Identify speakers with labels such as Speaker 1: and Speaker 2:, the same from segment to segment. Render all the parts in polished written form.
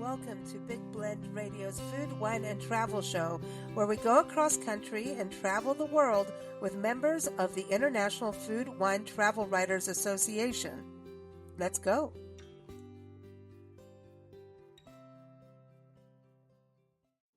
Speaker 1: Welcome to Big Blend Radio's Food, Wine, and Travel Show, where we go across country and travel the world with members of the International Food, Wine, Travel Writers Association. Let's go.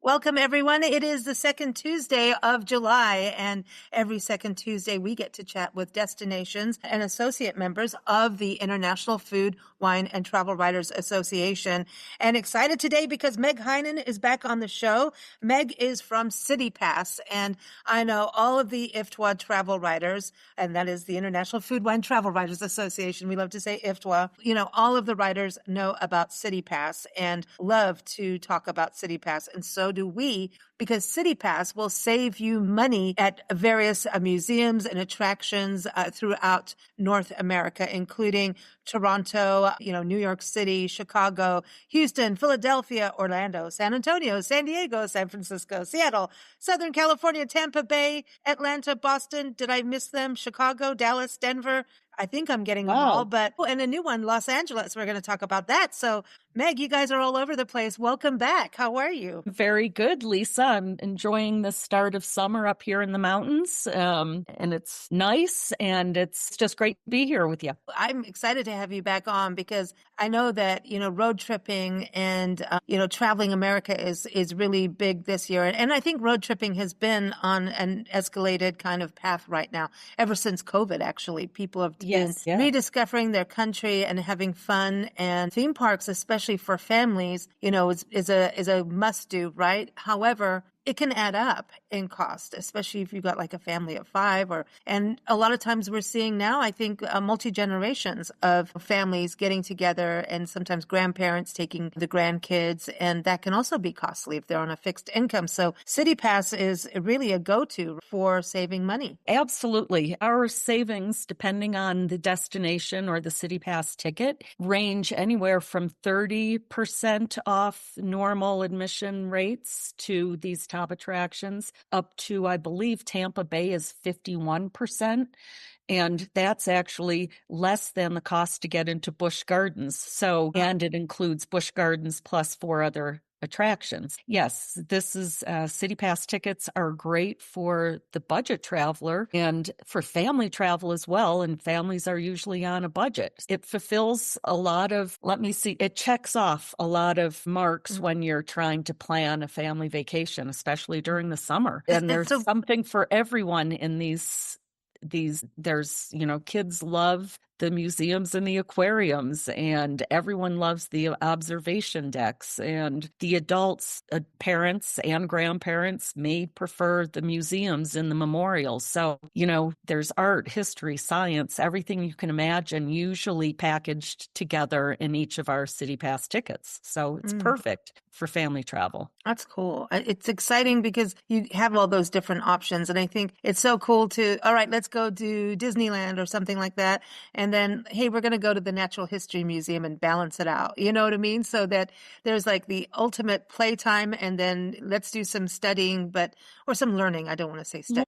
Speaker 1: Welcome, everyone. It is the second Tuesday of July, and every second Tuesday we get to chat with destinations and associate members of the International Food, Wine, and Travel Writers Association. And excited today because Meg Heinen is back on the show. Meg is from CityPASS, and I know all of the IFWTWA travel writers, and that is the International Food, Wine, Travel Writers Association. We love to say IFWTWA. You know, all of the writers know about CityPASS and love to talk about CityPASS, and so do we, because CityPASS will save you money at various museums and attractions throughout North America, including Toronto, New York City, Chicago, Houston, Philadelphia, Orlando, San Antonio, San Diego, San Francisco, Seattle, Southern California, Tampa Bay, Atlanta, Boston. Did I miss them? Chicago, Dallas, Denver. I think I'm getting them all, and a new one, Los Angeles. We're going to talk about that. So, Meg, you guys are all over the place. Welcome back. How are you?
Speaker 2: Very good, Lisa. I'm enjoying the start of summer up here in the mountains, and it's nice, and it's just great to be here with you.
Speaker 1: I'm excited to have you back on because I know that, road tripping and, traveling America is really big this year. And I think road tripping has been on an escalated kind of path right now. Ever since COVID, actually, people have been rediscovering their country and having fun, and theme parks, especially for families, is a must do, right? However, it can add up in cost, especially if you've got like a family of 5 and a lot of times we're seeing now, I think, multi-generations of families getting together and sometimes grandparents taking the grandkids. And that can also be costly if they're on a fixed income. So CityPASS is really a go-to for saving money.
Speaker 2: Absolutely. Our savings, depending on the destination or the CityPASS ticket, range anywhere from 30% off normal admission rates to these top attractions up to, I believe, Tampa Bay is 51%. And that's actually less than the cost to get into Busch Gardens. And it includes Busch Gardens plus 4 other attractions. Yes, this is CityPASS tickets are great for the budget traveler and for family travel as well. And families are usually on a budget. It fulfills a lot of, it checks off a lot of marks when you're trying to plan a family vacation, especially during the summer. And there's something for everyone in these there's, kids love the museums and the aquariums, and everyone loves the observation decks, and the adults, parents and grandparents may prefer the museums and the memorials. So, there's art, history, science, everything you can imagine, usually packaged together in each of our CityPASS tickets. So it's perfect for family travel.
Speaker 1: That's cool. It's exciting because you have all those different options. And I think it's so cool all right, let's go to Disneyland or something like that. And then, hey, we're going to go to the Natural History Museum and balance it out. You know what I mean? So that there's like the ultimate playtime, and then let's do some studying, or some learning. I don't want to say study.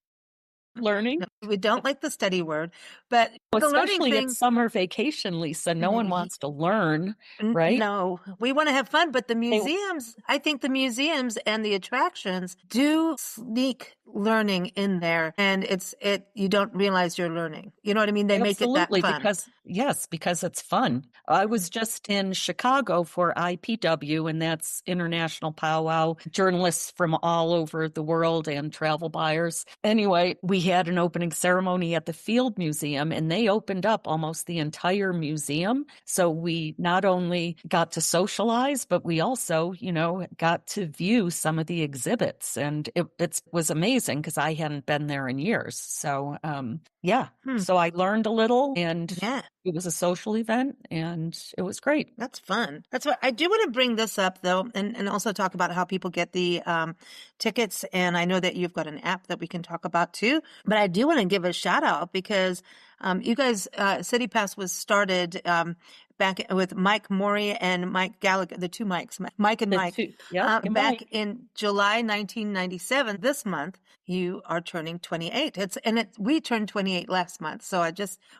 Speaker 2: Learning.
Speaker 1: No, we don't like the study word, but the
Speaker 2: especially
Speaker 1: learning thing,
Speaker 2: at summer vacation, Lisa, no one wants to learn, right?
Speaker 1: No, we want to have fun, but the museums, I think the museums and the attractions do sneak learning in there, and you don't realize you're learning. You know what I mean? They make it that fun.
Speaker 2: Because it's fun. I was just in Chicago for IPW, and that's International Powwow, journalists from all over the world and travel buyers. Anyway, we had an opening ceremony at the Field Museum, and they opened up almost the entire museum. So we not only got to socialize, but we also, got to view some of the exhibits, and it was amazing because I hadn't been there in years. So, so I learned a little, and it was a social event, and it was great.
Speaker 1: That's fun. That's what I do want to bring this up, though, and also talk about how people get the tickets. And I know that you've got an app that we can talk about too, but I do want to give a shout out because you guys, CityPASS was started back with Mike Morey and Mike Gallagher, the two Mikes, Mike and Mike, back in July 1997, this month. you are turning 28. We turned 28 last month. So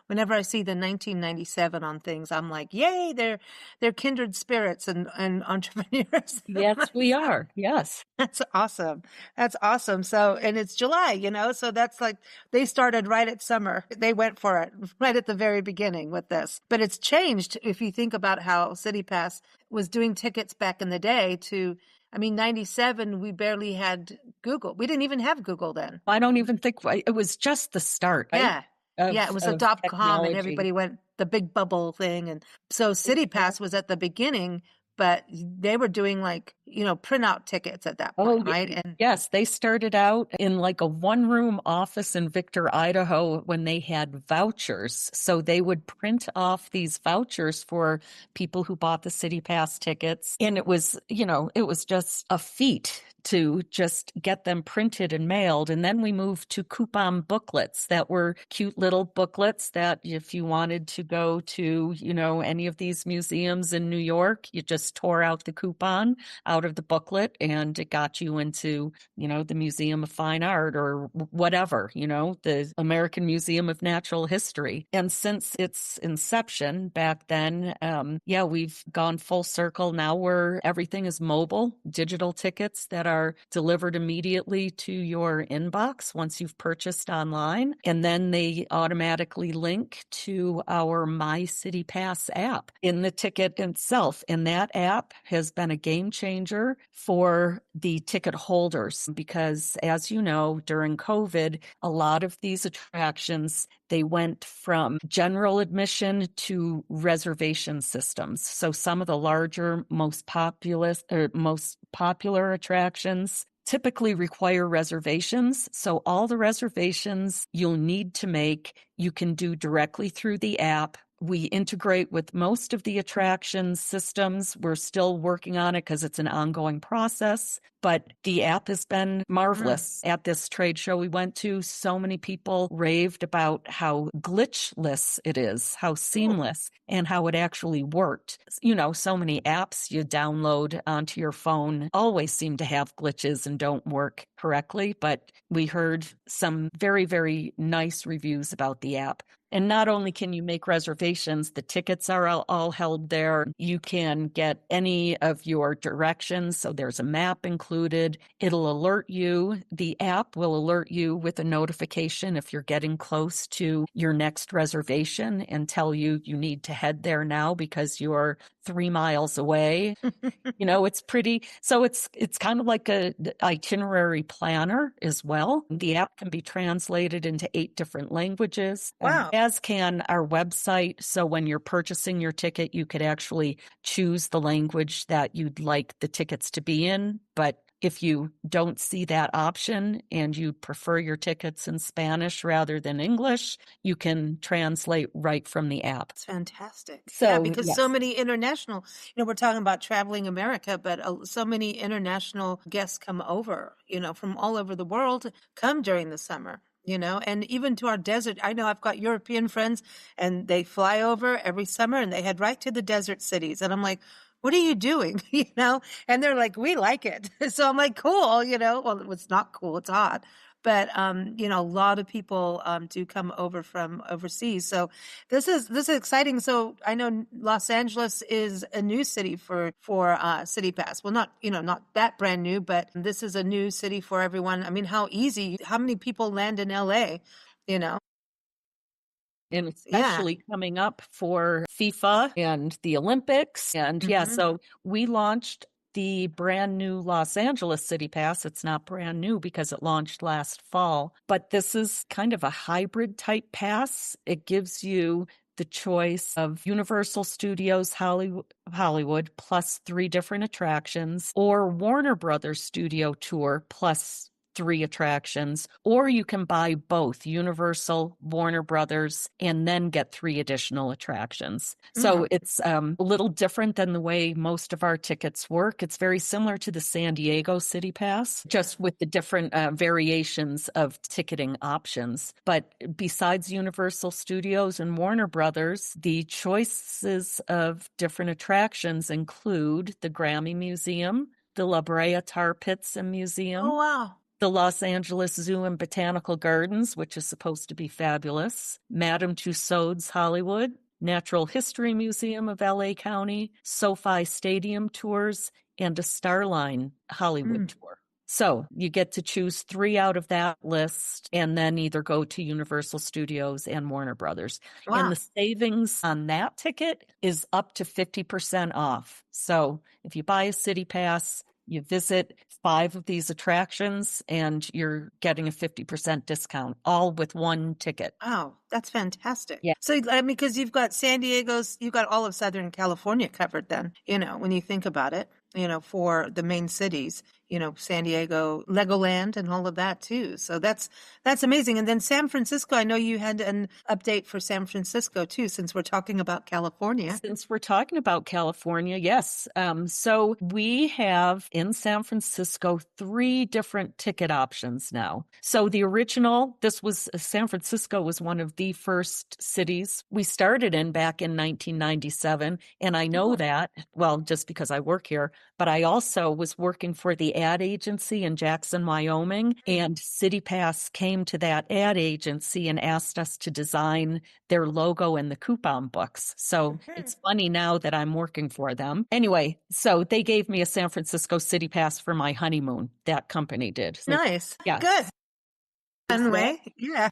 Speaker 1: whenever I see the 1997 on things, I'm like, yay, they're kindred spirits and entrepreneurs.
Speaker 2: Yes, we are. Yes.
Speaker 1: That's awesome. That's awesome. So, and it's July, so that's like they started right at summer. They went for it right at the very beginning with this. But it's changed if you think about how CityPass was doing tickets back in the day to, 97, we barely had Google. We didn't even have Google then.
Speaker 2: I don't even think it was just the start, right?
Speaker 1: Yeah. Yeah, it was a
Speaker 2: Of
Speaker 1: .com and
Speaker 2: technology.
Speaker 1: everybody went the big bubble thing. And so CityPass was at the beginning, but they were doing like, print out tickets at that point, right? And
Speaker 2: yes, they started out in like a one-room office in Victor, Idaho when they had vouchers. So they would print off these vouchers for people who bought the CityPass tickets. And it was just a feat to just get them printed and mailed. And then we moved to coupon booklets that were cute little booklets that if you wanted to go to, any of these museums in New York, you just tore out the coupon out of the booklet and it got you into, the Museum of Fine Art or whatever, the American Museum of Natural History. And since its inception back then, we've gone full circle. Now everything is mobile, digital tickets that are delivered immediately to your inbox once you've purchased online. And then they automatically link to our My City Pass app in the ticket itself. And that app has been a game changer for the ticket holders because, as you know, during COVID, a lot of these attractions, they went from general admission to reservation systems. So some of the larger, most popular attractions typically require reservations. So all the reservations you'll need to make, you can do directly through the app. We integrate with most of the attraction systems. We're still working on it because it's an ongoing process, but the app has been marvelous. At this trade show we went to, so many people raved about how glitchless it is, how seamless, and how it actually worked. So many apps you download onto your phone always seem to have glitches and don't work correctly, but we heard some very, very nice reviews about the app. And not only can you make reservations, the tickets are all held there. You can get any of your directions. So there's a map included. It'll alert you. The app will alert you with a notification if you're getting close to your next reservation and tell you need to head there now because you're 3 miles away. It's pretty. So it's kind of like a itinerary planner as well. The app can be translated into 8 different languages.
Speaker 1: wow.
Speaker 2: As can our website. So when you're purchasing your ticket, you could actually choose the language that you'd like the tickets to be in. But if you don't see that option and you prefer your tickets in Spanish rather than English, you can translate right from the app.
Speaker 1: It's fantastic.
Speaker 2: So,
Speaker 1: because
Speaker 2: yes.
Speaker 1: so many international, we're talking about traveling America, but so many international guests come over, from all over the world, come during the summer. And even to our desert. I know I've got European friends and they fly over every summer and they head right to the desert cities. And I'm like, what are you doing? And they're like, we like it. So I'm like, cool, well, it's not cool. It's hot. But, a lot of people do come over from overseas. So this is exciting. So I know Los Angeles is a new city for CityPass. Well, not that brand new, but this is a new city for everyone. How many people land in LA,
Speaker 2: And especially coming up for FIFA and the Olympics. And so we launched the brand new Los Angeles City Pass. It's not brand new because it launched last fall, but this is kind of a hybrid type pass. It gives you the choice of Universal Studios Hollywood plus 3 different attractions, or Warner Brothers Studio Tour plus 3 attractions, or you can buy both Universal, Warner Brothers, and then get 3 additional attractions. So it's a little different than the way most of our tickets work. It's very similar to the San Diego City Pass, just with the different variations of ticketing options. But besides Universal Studios and Warner Brothers, the choices of different attractions include the Grammy Museum, the La Brea Tar Pits and Museum,
Speaker 1: Oh, wow.
Speaker 2: the Los Angeles Zoo and Botanical Gardens, which is supposed to be fabulous, Madame Tussauds Hollywood, Natural History Museum of LA County, SoFi Stadium tours, and a Starline Hollywood tour. So you get to choose 3 out of that list and then either go to Universal Studios and Warner Brothers.
Speaker 1: Wow.
Speaker 2: And the savings on that ticket is up to 50% off. So if you buy a City Pass, you visit 5 of these attractions and you're getting a 50% discount, all with one ticket.
Speaker 1: Wow, that's fantastic.
Speaker 2: Yeah.
Speaker 1: So, I mean, because you've got San Diego's, you've got all of Southern California covered then, when you think about it, for the main cities, San Diego, Legoland and all of that too. So that's amazing. And then San Francisco, I know you had an update for San Francisco too, since we're talking about California.
Speaker 2: Since we're talking about California, yes. So we have in San Francisco 3 different ticket options now. So the original, San Francisco was one of the first cities we started in back in 1997. And I know that, well, just because I work here, but I also was working for the ad agency in Jackson, Wyoming, and CityPASS came to that ad agency and asked us to design their logo in the coupon books. So it's funny now that I'm working for them. Anyway, so they gave me a San Francisco CityPASS for my honeymoon. That company did.
Speaker 1: Nice.
Speaker 2: Yeah.
Speaker 1: Good. Fun way. Yeah.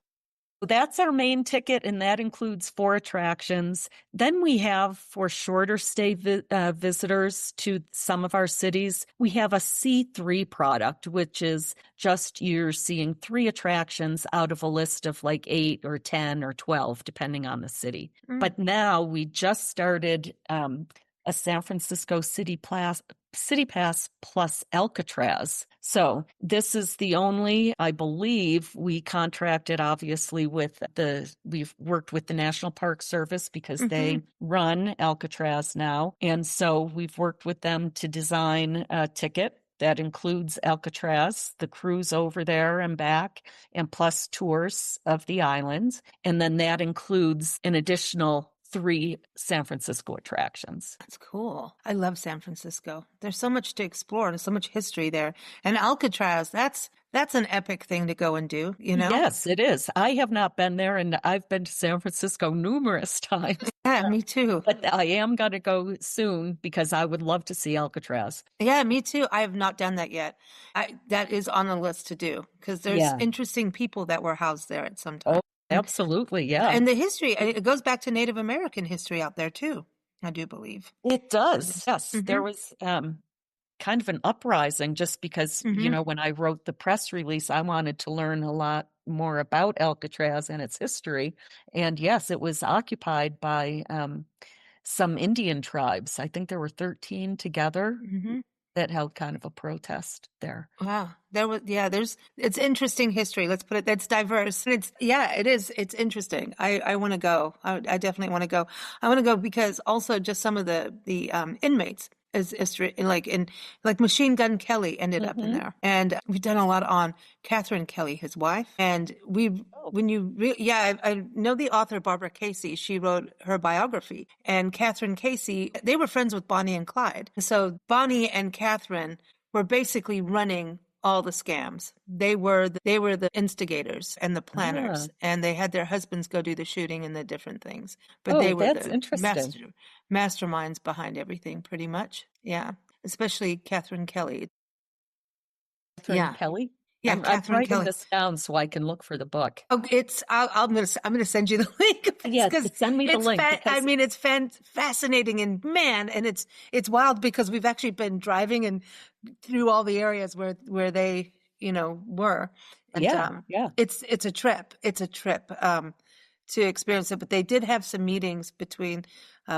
Speaker 2: That's our main ticket, and that includes 4 attractions. Then we have, for shorter stay visitors to some of our cities, we have a C3 product, which is just you're seeing 3 attractions out of a list of like 8 or 10 or 12, depending on the city. But now we just started a San Francisco CityPASS plus Alcatraz. So this is the only, I believe, we contracted obviously we've worked with the National Park Service because they run Alcatraz now. And so we've worked with them to design a ticket that includes Alcatraz, the cruise over there and back, and plus tours of the islands. And then that includes an additional 3 San Francisco attractions.
Speaker 1: That's cool. I love San Francisco. There's so much to explore. There's so much history there. And Alcatraz, that's an epic thing to go and do,
Speaker 2: Yes, it is. I have not been there, and I've been to San Francisco numerous times.
Speaker 1: Yeah, me too.
Speaker 2: But I am going to go soon because I would love to see Alcatraz.
Speaker 1: Yeah, me too. I have not done that yet. That is on the list to do because there's interesting people that were housed there at some time.
Speaker 2: Oh, absolutely, yeah.
Speaker 1: And the history, it goes back to Native American history out there too, I do believe.
Speaker 2: It does, yes. There was kind of an uprising just because, when I wrote the press release, I wanted to learn a lot more about Alcatraz and its history. And yes, it was occupied by some Indian tribes. I think there were 13 together that held kind of a protest there.
Speaker 1: Wow. It's interesting history. Let's put it, that's diverse. It is. It's interesting. I want to go. I definitely want to go. I want to go because also just some of the inmates is like Machine Gun Kelly ended up in there. And we've done a lot on Catherine Kelly, his wife. And I know the author, Barbara Casey. She wrote her biography. And Catherine Casey, they were friends with Bonnie and Clyde. So Bonnie and Catherine were basically running all the scams. They were the instigators and the planners, and they had their husbands go do the shooting and the different things. But they were the masterminds behind everything, pretty much. Yeah, especially Catherine Kelly.
Speaker 2: Catherine Kelly.
Speaker 1: Yeah,
Speaker 2: I'm writing this down so I can look for the book.
Speaker 1: Oh, I'm gonna send you the link.
Speaker 2: Yes, send me the link.
Speaker 1: It's fascinating and it's wild because we've actually been driving and through all the areas where they were. And, it's a trip. It's a trip to experience it. But they did have some meetings between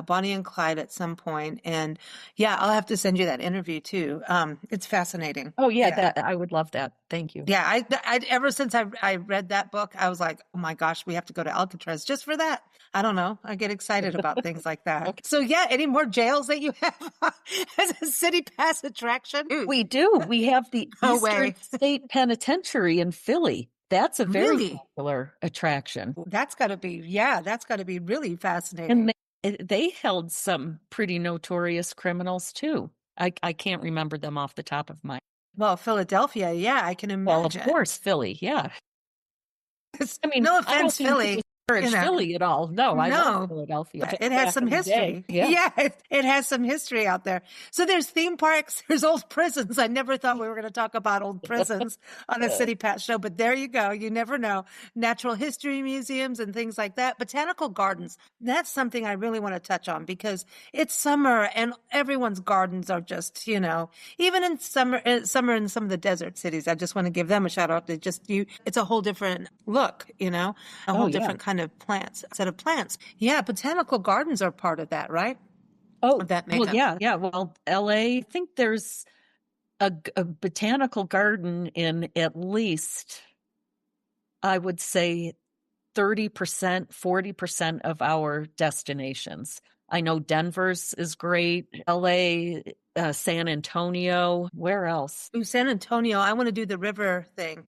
Speaker 1: Bonnie and Clyde at some point, and I'll have to send you that interview too. It's fascinating.
Speaker 2: Oh yeah, I would love that. Thank you.
Speaker 1: Yeah, I ever since I read that book, I was like, oh my gosh, we have to go to Alcatraz just for that. I don't know. I get excited about things like that. Okay. So any more jails that you have as a City Pass attraction?
Speaker 2: We do. We have the Eastern State Penitentiary in Philly. That's a very popular attraction.
Speaker 1: That's got to be really fascinating.
Speaker 2: And they held some pretty notorious criminals too. I can't remember them off the top of my
Speaker 1: Well, Philadelphia, yeah, I can
Speaker 2: Well, of
Speaker 1: imagine.
Speaker 2: course, Philly, yeah. I mean,
Speaker 1: No
Speaker 2: I don't
Speaker 1: offense,
Speaker 2: mean to
Speaker 1: Philly,
Speaker 2: disparage Philly at all. No, I love
Speaker 1: no,
Speaker 2: Philadelphia
Speaker 1: but it has
Speaker 2: back
Speaker 1: some
Speaker 2: in the day.
Speaker 1: history.
Speaker 2: Yeah.
Speaker 1: Yeah, it has some history out there. So there's theme parks, there's old prisons. I never thought we were going to talk about old prisons on a City Pass show, but there you go. You never know. Natural history museums and things like that. Botanical gardens. That's something I really want to touch on because it's summer and everyone's gardens are just, even in summer in some of the desert cities. I just want to give them a shout out. It's a whole different look, a
Speaker 2: Oh,
Speaker 1: whole
Speaker 2: yeah.
Speaker 1: different kind of set of plants. Yeah, botanical gardens are part of that, right?
Speaker 2: Oh,
Speaker 1: Of that
Speaker 2: well,
Speaker 1: makeup.
Speaker 2: yeah. Well, LA, I think there's a botanical garden in at least, I would say, 30%, 40% of our destinations. I know Denver's is great, LA, San Antonio. Where else?
Speaker 1: Ooh, San Antonio. I want to do the river thing.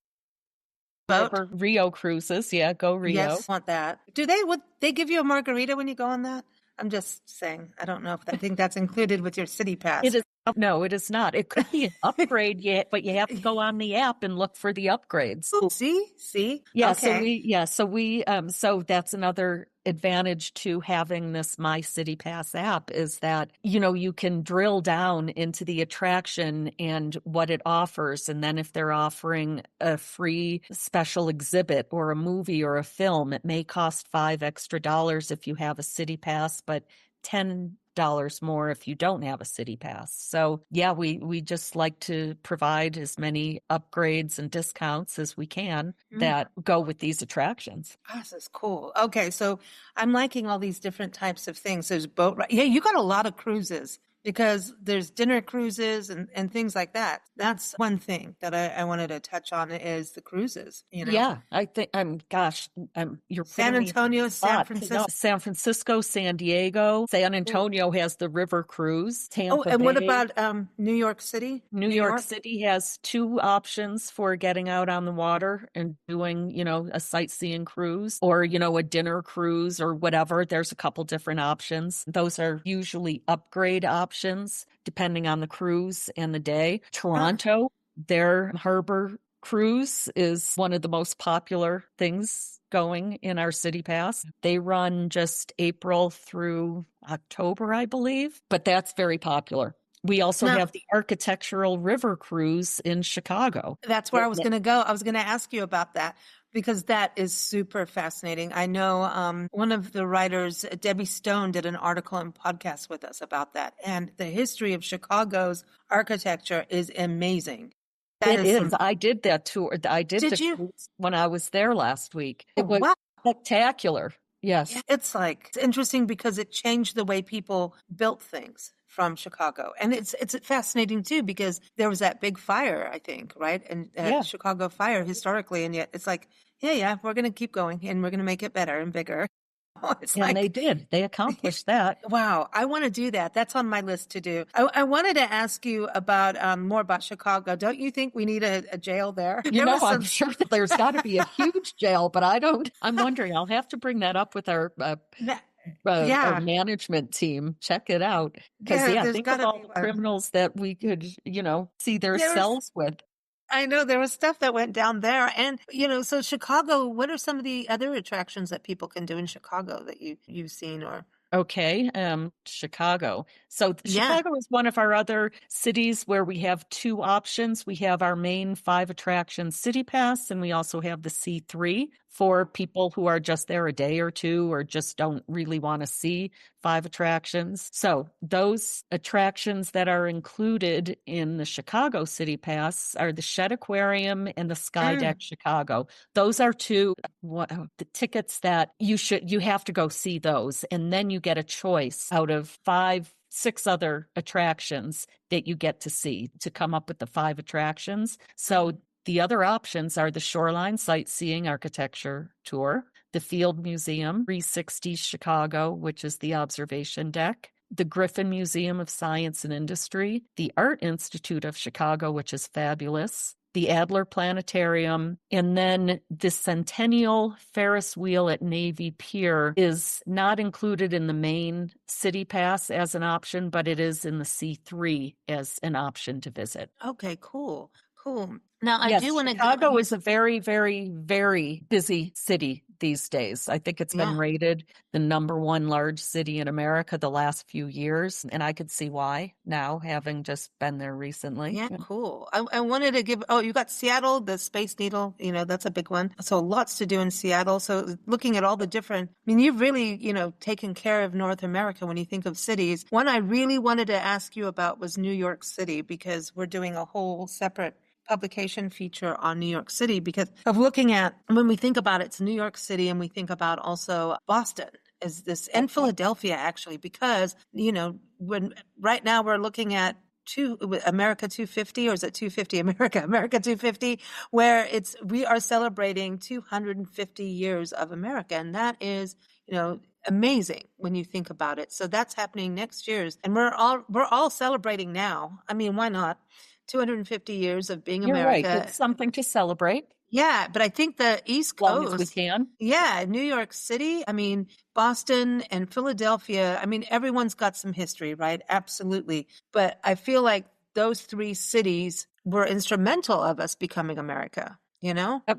Speaker 1: Boat?
Speaker 2: Rio cruises. Yeah, go Rio.
Speaker 1: Yes, want that. Would they give you a margarita when you go on that? I'm just saying. I don't know if I think that's included with your City Pass.
Speaker 2: It is no, it is not. It could be an upgrade yet, but you have to go on the app and look for the upgrades.
Speaker 1: Ooh, see?
Speaker 2: Yeah,
Speaker 1: Okay.
Speaker 2: so that's another advantage to having this My City Pass app is that, you can drill down into the attraction and what it offers. And then if they're offering a free special exhibit or a movie or a film, it may cost $5 extra if you have a City Pass, but $10 more if you don't have a City Pass. So yeah, we just like to provide as many upgrades and discounts as we can that go with these attractions.
Speaker 1: This is cool. Okay, so I'm liking all these different types of things. There's boat ride. Yeah, you got a lot of cruises because there's dinner cruises and things like that. That's one thing that I wanted to touch on is the cruises,
Speaker 2: Yeah, I think you're
Speaker 1: San
Speaker 2: putting me on
Speaker 1: Antonio,
Speaker 2: the
Speaker 1: San
Speaker 2: spot.
Speaker 1: Francisco.
Speaker 2: San Francisco, San Diego. San Antonio has the river cruise.
Speaker 1: Oh,
Speaker 2: Tampa
Speaker 1: and what
Speaker 2: Bay.
Speaker 1: about New York City?
Speaker 2: New
Speaker 1: New
Speaker 2: York
Speaker 1: York?
Speaker 2: City has two options for getting out on the water and doing, a sightseeing cruise or, a dinner cruise or whatever. There's a couple different options. Those are usually upgrade options depending on the cruise and the day. Toronto, their harbor cruise is one of the most popular things going in our City Pass. They run just April through October, I believe, but that's very popular. We also
Speaker 1: Now,
Speaker 2: have the Architectural River Cruise in Chicago.
Speaker 1: that's where I was going to go. I was going to ask you about that because that is super fascinating. I know one of the writers, Debbie Stone, did an article and podcast with us about that. And the history of Chicago's architecture is amazing.
Speaker 2: It is. I did that tour. I did
Speaker 1: Did
Speaker 2: the
Speaker 1: you?
Speaker 2: cruise when I was there last week. It was
Speaker 1: Wow.
Speaker 2: spectacular. Yes.
Speaker 1: Yeah, it's interesting because it changed the way people built things from Chicago. And it's fascinating too because there was that big fire, I think, right? And
Speaker 2: Yeah.
Speaker 1: Chicago fire historically, and yet it's like, yeah, we're going to keep going and we're going to make it better and bigger. It's
Speaker 2: And they did. They accomplished that.
Speaker 1: Wow, I want to do that. That's on my list to do. I wanted to ask you about more about Chicago. Don't you think we need a jail there?
Speaker 2: I'm sure that there's got to be a huge jail, but I'm wondering, I'll have to bring that up with our our management team. Check it out. Because, think of all the criminals that we could, see their cells with.
Speaker 1: I know there was stuff that went down there. And, so Chicago, what are some of the other attractions that people can do in Chicago that you've seen or?
Speaker 2: Okay, Chicago. So Chicago is one of our other cities where we have two options. We have our main 5 attraction City Pass, and we also have the C3 for people who are just there a day or two or just don't really want to see 5 attractions. So those attractions that are included in the Chicago City Pass are the Shed Aquarium and the Sky Deck Chicago. Those are two the tickets that you have to go see those, and then you get a choice out of 5, 6 other attractions that you get to see to come up with the 5 attractions. So the other options are the Shoreline Sightseeing Architecture Tour, the Field Museum, 360 Chicago, which is the observation deck, the Griffin Museum of Science and Industry, the Art Institute of Chicago, which is fabulous, the Adler Planetarium, and then the Centennial Ferris wheel at Navy Pier is not included in the main City Pass as an option, but it is in the C3 as an option to visit.
Speaker 1: Okay, cool. Cool. Now, I
Speaker 2: Yes,
Speaker 1: do want to
Speaker 2: Chicago is a very, very, very busy city these days. I think it's been
Speaker 1: yeah.
Speaker 2: rated the #1 large city in America the last few years, and I could see why now, having just been there recently.
Speaker 1: Yeah, cool. I wanted to give, oh, you got Seattle, the Space Needle, that's a big one. So lots to do in Seattle. So looking at all the different, I mean, you've really, taken care of North America when you think of cities. One I really wanted to ask you about was New York City, because we're doing a whole separate publication feature on New York City because of looking at, when we think about it, it's New York City, and we think about also Boston is this, and Philadelphia actually, because, when right now we're looking at America 250, or is it 250 America 250, where we are celebrating 250 years of America, and that is amazing when you think about it. So that's happening next year's, and we're all celebrating now. I mean, why not? 250 years of being
Speaker 2: You're right.
Speaker 1: America.
Speaker 2: It's something to celebrate.
Speaker 1: Yeah, but I think the East
Speaker 2: As long as we
Speaker 1: Coast,
Speaker 2: can.
Speaker 1: yeah, New York City, I mean, Boston and Philadelphia, I mean, everyone's got some history, right? Absolutely. But I feel like those three cities were instrumental of us becoming America,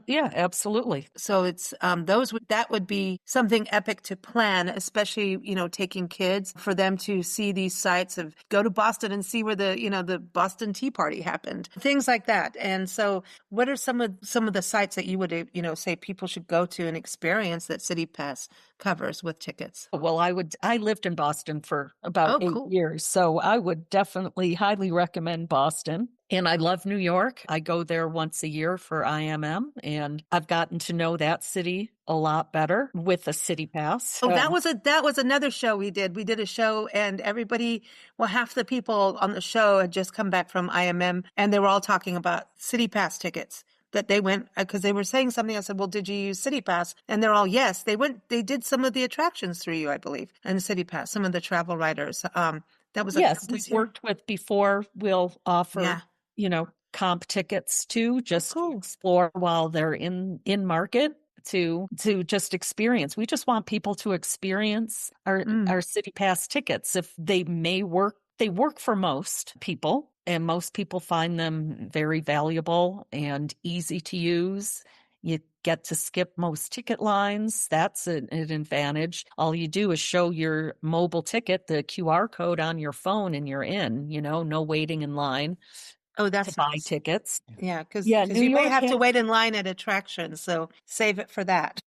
Speaker 2: Yeah, absolutely.
Speaker 1: So it's that would be something epic to plan, especially, taking kids, for them to see these sites, of go to Boston and see where the Boston Tea Party happened, things like that. And so what are some of the sites that you would, say people should go to and experience that CityPass covers with tickets?
Speaker 2: Well, I lived in Boston for about
Speaker 1: Oh,
Speaker 2: 8
Speaker 1: cool.
Speaker 2: years, so I would definitely highly recommend Boston. And I love New York. I go there once a year for IMM, and I've gotten to know that city a lot better with the City Pass.
Speaker 1: Oh, that was another show we did. We did a show, and everybody, well, half the people on the show had just come back from IMM, and they were all talking about City Pass tickets, that they went, because they were saying something. I said, well, did you use City Pass? And they're all, yes, they did some of the attractions through you, I believe, and City Pass, some of the travel writers. That was
Speaker 2: Yes, we've worked with before. We'll offer,
Speaker 1: yeah.
Speaker 2: comp tickets too, just to
Speaker 1: Cool.
Speaker 2: explore while they're in market, to just experience. We just want people to experience our City Pass tickets. If they work for most people, and most people find them very valuable and easy to use. You get to skip most ticket lines. That's an advantage. All you do is show your mobile ticket, the QR code on your phone, and you're in, no waiting in line
Speaker 1: Oh, that's
Speaker 2: to buy
Speaker 1: nice.
Speaker 2: tickets.
Speaker 1: Yeah, because
Speaker 2: Yeah, New
Speaker 1: you may
Speaker 2: York
Speaker 1: have to wait in line at attractions, so save it for that.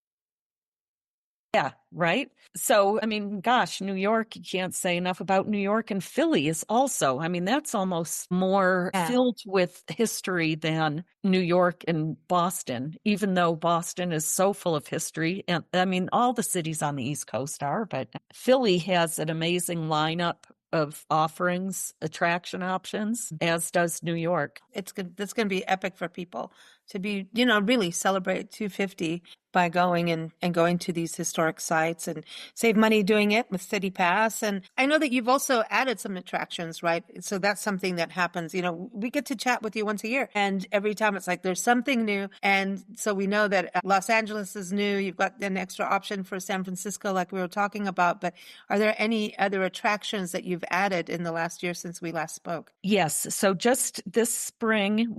Speaker 2: Yeah, right. So, I mean, gosh, New York, you can't say enough about New York, and Philly is also, I mean, that's almost more filled with history than New York and Boston, even though Boston is so full of history. And I mean, all the cities on the East Coast are, but Philly has an amazing lineup of offerings, attraction options, as does New York.
Speaker 1: It's good. That's going to be epic for people to be, really celebrate 250 by going and going to these historic sites, and save money doing it with City Pass. And I know that you've also added some attractions, right? So that's something that happens. We get to chat with you once a year, and every time it's like there's something new. And so we know that Los Angeles is new. You've got an extra option for San Francisco, like we were talking about. But are there any other attractions that you've added in the last year since we last spoke?
Speaker 2: Yes. So just this spring,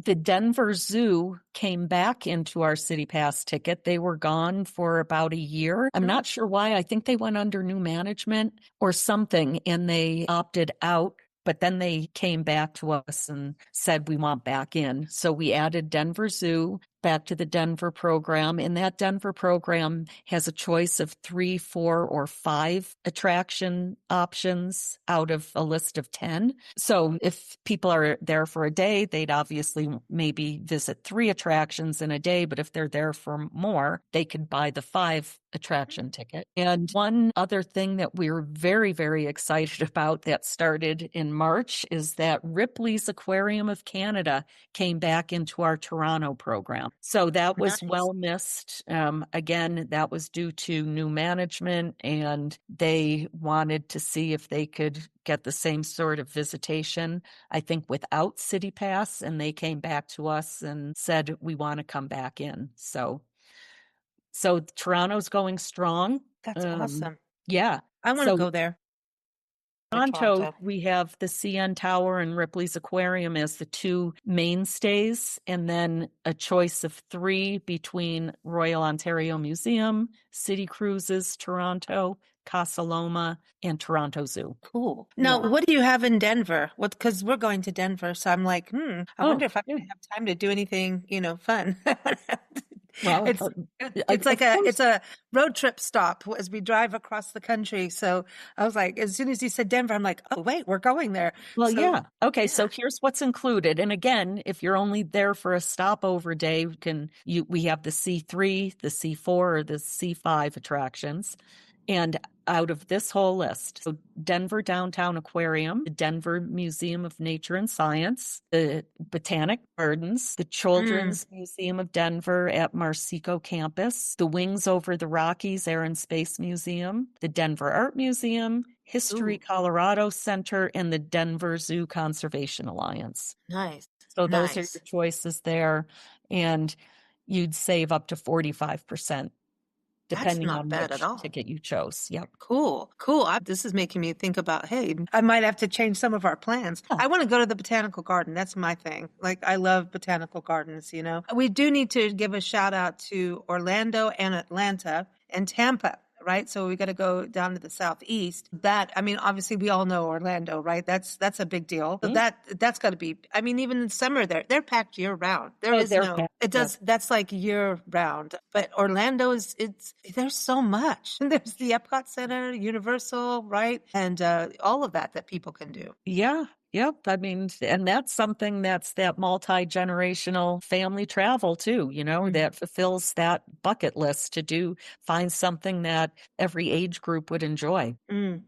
Speaker 2: the Denver Zoo came back into our City Pass ticket. They were gone for about a year. I'm not sure why. I think they went under new management or something, and they opted out. But then they came back to us and said, we want back in. So we added Denver Zoo back to the Denver program. And that Denver program has a choice of 3, 4, or 5 attraction options out of a list of 10. So if people are there for a day, they'd obviously maybe visit 3 attractions in a day. But if they're there for more, they could buy the 5 attraction ticket. And one other thing that we're very, very excited about that started in March is that Ripley's Aquarium of Canada came back into our Toronto program. So that was
Speaker 1: Nice.
Speaker 2: well missed. Again, that was due to new management, and they wanted to see if they could get the same sort of visitation, I think, without CityPASS, and they came back to us and said, we want to come back in. So Toronto's going strong.
Speaker 1: That's awesome.
Speaker 2: Yeah.
Speaker 1: I want to
Speaker 2: So
Speaker 1: go there to
Speaker 2: Toronto,
Speaker 1: Toronto.
Speaker 2: we have the CN Tower and Ripley's Aquarium as the two mainstays, and then a choice of three between Royal Ontario Museum, City Cruises, Toronto, Casa Loma, and Toronto Zoo.
Speaker 1: Cool. Now,
Speaker 2: Yeah.
Speaker 1: what do you have in Denver? What, because we're going to Denver, so I'm like, I
Speaker 2: Oh,
Speaker 1: wonder if I'm
Speaker 2: yeah.
Speaker 1: gonna have time to do anything, fun.
Speaker 2: Well,
Speaker 1: It's it's like
Speaker 2: of course.
Speaker 1: it's a road trip stop as we drive across the country. So I was like, as soon as you said Denver, I'm like, oh wait, we're going there.
Speaker 2: Well,
Speaker 1: So
Speaker 2: yeah. Okay, so
Speaker 1: yeah.
Speaker 2: here's what's included. And again, if you're only there for a stopover day, we have the C3, the C4, or the C5 attractions. And out of this whole list, so Denver Downtown Aquarium, the Denver Museum of Nature and Science, the Botanic Gardens, the
Speaker 1: Mm.
Speaker 2: Children's Museum of Denver at Marsico campus, the Wings Over the Rockies Air and Space Museum, the Denver Art Museum, History
Speaker 1: Ooh,
Speaker 2: Colorado Center, and the Denver Zoo Conservation Alliance.
Speaker 1: nice,
Speaker 2: So those are
Speaker 1: nice.
Speaker 2: your choices there. And you'd save up to 45%
Speaker 1: That's
Speaker 2: depending
Speaker 1: not
Speaker 2: on
Speaker 1: bad at
Speaker 2: which
Speaker 1: all.
Speaker 2: ticket you chose. Yep.
Speaker 1: Cool, cool. This is making me think about, hey, I might have to change some of our plans.
Speaker 2: Yeah.
Speaker 1: I want to go to the botanical garden. That's my thing. Like, I love botanical gardens. We do need to give a shout out to Orlando and Atlanta and Tampa, right? So we got to go down to the southeast. I mean, obviously we all know Orlando, right? That's a big deal. So
Speaker 2: Mhm.
Speaker 1: that's got to be, I mean, even in summer they're packed year round. There
Speaker 2: Oh,
Speaker 1: is
Speaker 2: they're
Speaker 1: no,
Speaker 2: packed.
Speaker 1: it
Speaker 2: Yep.
Speaker 1: does, that's like year round. But Orlando there's so much. There's the Epcot Center, Universal, right? And all of that people can do.
Speaker 2: Yeah. Yep. I mean, and that's something that's that multi-generational family travel too,
Speaker 1: Mhm.
Speaker 2: that fulfills that bucket list find something that every age group would enjoy.
Speaker 1: Mm.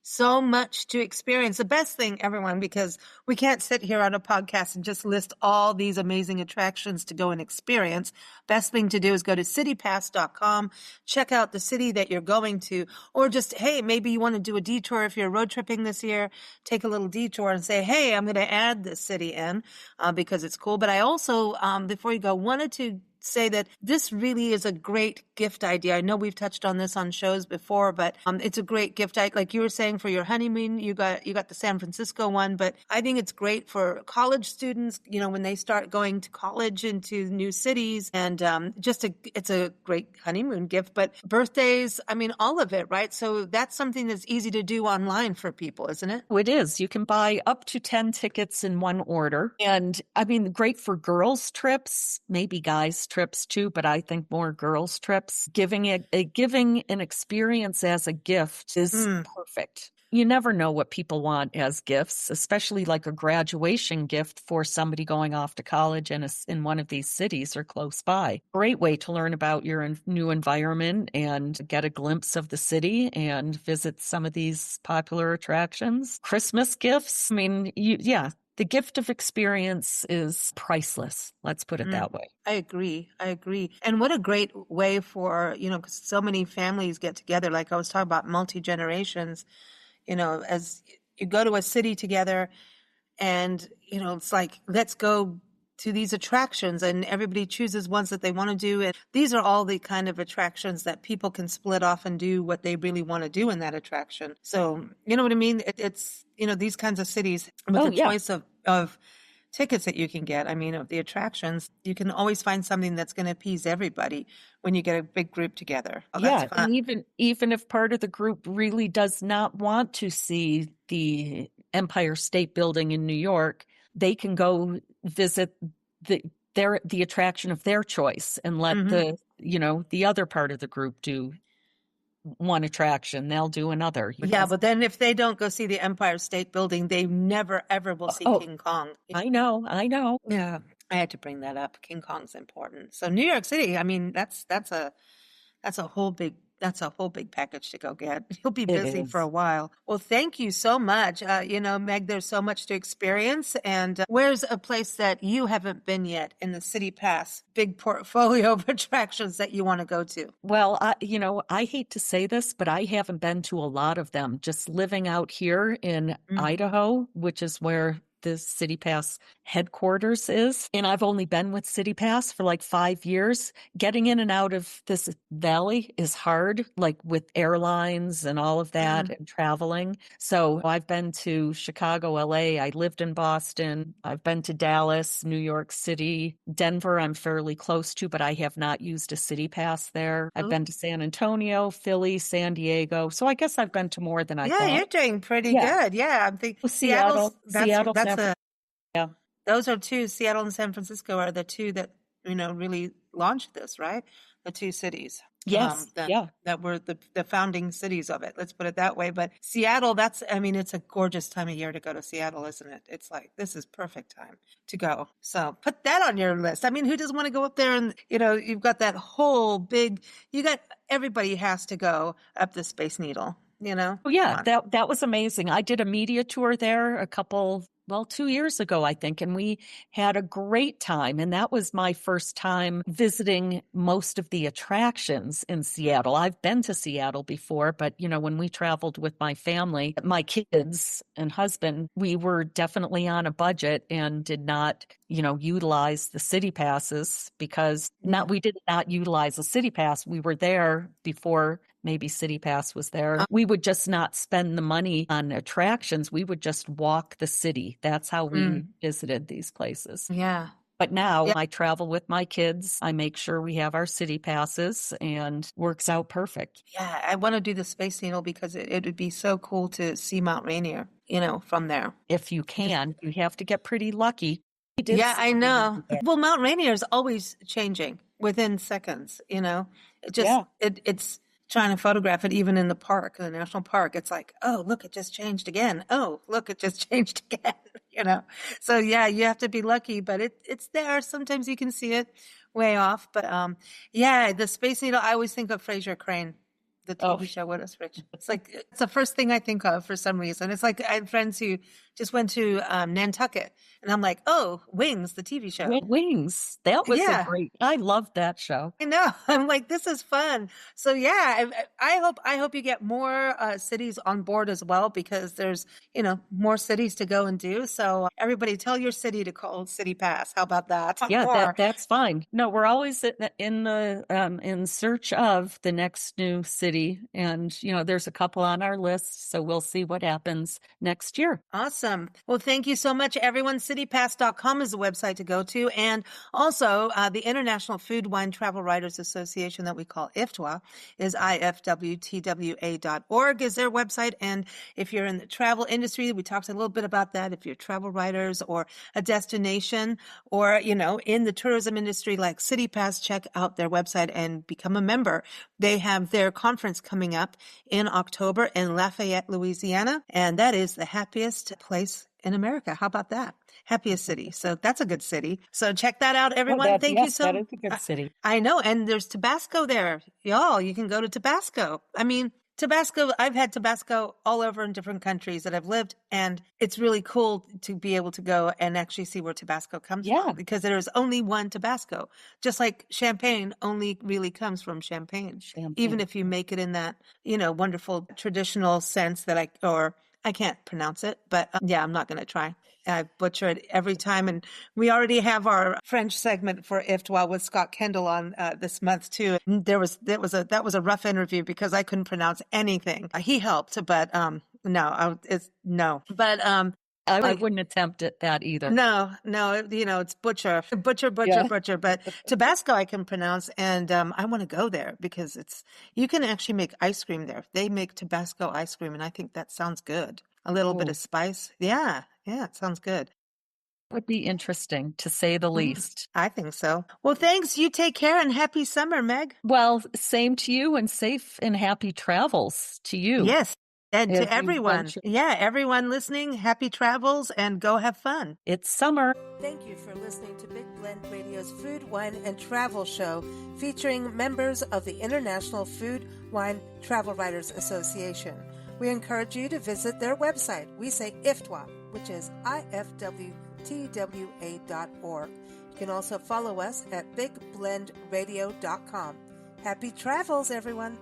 Speaker 1: So much to experience. The best thing, everyone, because we can't sit here on a podcast and just list all these amazing attractions to go and experience. Best thing to do is go to citypass.com, check out the city that you're going to, or just, hey, maybe you want to do a detour if you're road tripping this year, take a little detour and say, hey, I'm going to add this city in because it's cool. But I also, before you go, wanted to say that this really is a great gift idea. I know we've touched on this on shows before, but it's a great gift. Like you were saying, for your honeymoon, you got the San Francisco one, but I think it's great for college students. When they start going to college into new cities, and it's a great honeymoon gift. But birthdays, I mean, all of it, right? So that's something that's easy to do online for people, isn't it?
Speaker 2: It is. You can buy up to 10 tickets in one order. And I mean, great for girls' trips, maybe guys' trips too, but I think more girls' trips. Giving an experience as a gift is
Speaker 1: Mm.
Speaker 2: perfect. You never know what people want as gifts, especially like a graduation gift for somebody going off to college in one of these cities or close by. Great way to learn about your new environment and get a glimpse of the city and visit some of these popular attractions. Christmas gifts. I mean, the gift of experience is priceless. Let's put it that way.
Speaker 1: I agree. I agree. And what a great way for, 'cause so many families get together. Like I was talking about multi-generations, as you go to a city together and, it's like, let's go to these attractions and everybody chooses ones that they want to do. And these are all the kind of attractions that people can split off and do what they really want to do in that attraction. So, you know what I mean? It's, these kinds of cities with
Speaker 2: Oh,
Speaker 1: a
Speaker 2: yeah.
Speaker 1: choice of tickets that you can get. I mean, of the attractions, you can always find something that's going to appease everybody when you get a big group together. Oh, that's
Speaker 2: Yeah,
Speaker 1: fun.
Speaker 2: and even if part of the group really does not want to see the Empire State Building in New York, they can go visit the attraction of their choice and let
Speaker 1: Hmm.
Speaker 2: the other part of the group do one attraction. They'll do another.
Speaker 1: Yeah, but then if they don't go see the Empire State Building, they never ever will see
Speaker 2: Oh,
Speaker 1: King Kong.
Speaker 2: I know, I know.
Speaker 1: Yeah, I had to bring that up. King Kong's important. So New York City, I mean, that's a whole big That's a whole big package to go get. You'll be
Speaker 2: It
Speaker 1: busy for a
Speaker 2: is.
Speaker 1: while. Well, thank you so much. Meg, there's so much to experience. And where's a place that you haven't been yet in the City Pass big portfolio of attractions that you want to go to?
Speaker 2: Well, I hate to say this, but I haven't been to a lot of them. Just living out here in
Speaker 1: Mm.
Speaker 2: Idaho, which is where the CityPass headquarters is. And I've only been with CityPass for like 5 years. Getting in and out of this valley is hard, like with airlines and all of that and traveling. So I've been to Chicago, LA. I lived in Boston. I've been to Dallas, New York City, Denver. I'm fairly close to, but I have not used a CityPass there. I've been to San Antonio, Philly, San Diego. So I guess I've been to more than I
Speaker 1: Yeah,
Speaker 2: thought.
Speaker 1: you're doing pretty
Speaker 2: Yeah.
Speaker 1: good. Yeah, I'm thinking
Speaker 2: Seattle,
Speaker 1: that's
Speaker 2: San Francisco. Yeah.
Speaker 1: those are two. Seattle and San Francisco are the two that really launched this, right? The two cities
Speaker 2: Yes.
Speaker 1: that
Speaker 2: Yeah.
Speaker 1: were the founding cities of it. Let's put it that way. But Seattle, it's a gorgeous time of year to go to Seattle, isn't it? It's like this is perfect time to go. So put that on your list. I mean, who doesn't want to go up there and you've got that whole big. Everybody has to go up the Space Needle.
Speaker 2: Oh
Speaker 1: Come
Speaker 2: yeah,
Speaker 1: on.
Speaker 2: that was amazing. I did a media tour there 2 years ago, I think, and we had a great time. And that was my first time visiting most of the attractions in Seattle. I've been to Seattle before, but when we traveled with my family, my kids and husband, we were definitely on a budget and did not, utilize the city passes because we did not utilize a city pass. We were there before maybe CityPass was there. We would just not spend the money on attractions. We would just walk the city. That's how we visited these places.
Speaker 1: Yeah.
Speaker 2: But now I travel with my kids. I make sure we have our city passes and works out perfect.
Speaker 1: Yeah, I want to do the Space Needle because it would be so cool to see Mount Rainier, from there.
Speaker 2: If you can, you have to get pretty lucky. We did
Speaker 1: Yeah,
Speaker 2: see
Speaker 1: I know.
Speaker 2: that.
Speaker 1: Well, Mount Rainier is always changing within seconds, It just
Speaker 2: Yeah.
Speaker 1: it's trying to photograph it even in the park, the national park. It's like, oh, look, it just changed again. Oh, look, it just changed again, So yeah, you have to be lucky, but it's there. Sometimes you can see it way off. But yeah, the Space Needle, I always think of Fraser Crane, the
Speaker 2: Oh,
Speaker 1: TV show with us, Rich. It's like it's the first thing I think of for some reason. It's like I have friends who just went to Nantucket, and I'm like, oh, Wings, the TV show.
Speaker 2: Wings. That was
Speaker 1: Yeah,
Speaker 2: I loved that show.
Speaker 1: I know. I'm like, this is fun. So yeah, I hope you get more cities on board as well because there's more cities to go and do. So everybody, tell your city to call City Pass. How about that?
Speaker 2: Yeah,
Speaker 1: More.
Speaker 2: that's fine. No, we're always in search of the next new city, and there's a couple on our list, so we'll see what happens next year.
Speaker 1: Awesome. Well, thank you so much, everyone. CityPass.com is the website to go to, and also the International Food, Wine, Travel Writers Association that we call IFWTWA is IFWTWA.org is their website. And if you're in the travel industry, we talked a little bit about that. If you're travel writers or a destination or, in the tourism industry like CityPass, check out their website and become a member. They have their conference coming up in October in Lafayette, Louisiana, and that is the happiest place in America. How about that? Happiest city. So that's a good city. So check that out, everyone. Thank you so
Speaker 2: that is a good city.
Speaker 1: I know. And there's Tabasco there. Y'all, you can go to Tabasco. I mean, Tabasco, I've had Tabasco all over in different countries that I've lived, and it's really cool to be able to go and actually see where Tabasco comes from because there's only one Tabasco. Just like champagne only really comes from Champagne. Even if you make it in that, wonderful traditional sense that I can't pronounce it, but yeah, I'm not going to try. I butcher it every time. And we already have our French segment for IFWTWA with Scott Kendall on this month too. That was a rough interview because I couldn't pronounce anything. He helped, but no. But
Speaker 2: I wouldn't attempt that either.
Speaker 1: No, it's butcher. But Tabasco I can pronounce, and I want to go there because you can actually make ice cream there. They make Tabasco ice cream, and I think that sounds good. A little bit of spice. Yeah, it sounds good.
Speaker 2: Would be interesting to say the least.
Speaker 1: I think so. Well, thanks. You take care and happy summer, Meg.
Speaker 2: Well, same to you and safe and happy travels to you.
Speaker 1: Yes. And to
Speaker 2: everyone.
Speaker 1: everyone listening, happy travels and go have fun.
Speaker 2: It's summer.
Speaker 1: Thank you for listening to Big Blend Radio's Food, Wine, and Travel Show, featuring members of the International Food, Wine, Travel Writers Association. We encourage you to visit their website. We say IFWTWA, which is IFWTWA.org. You can also follow us at bigblendradio.com. Happy travels, everyone.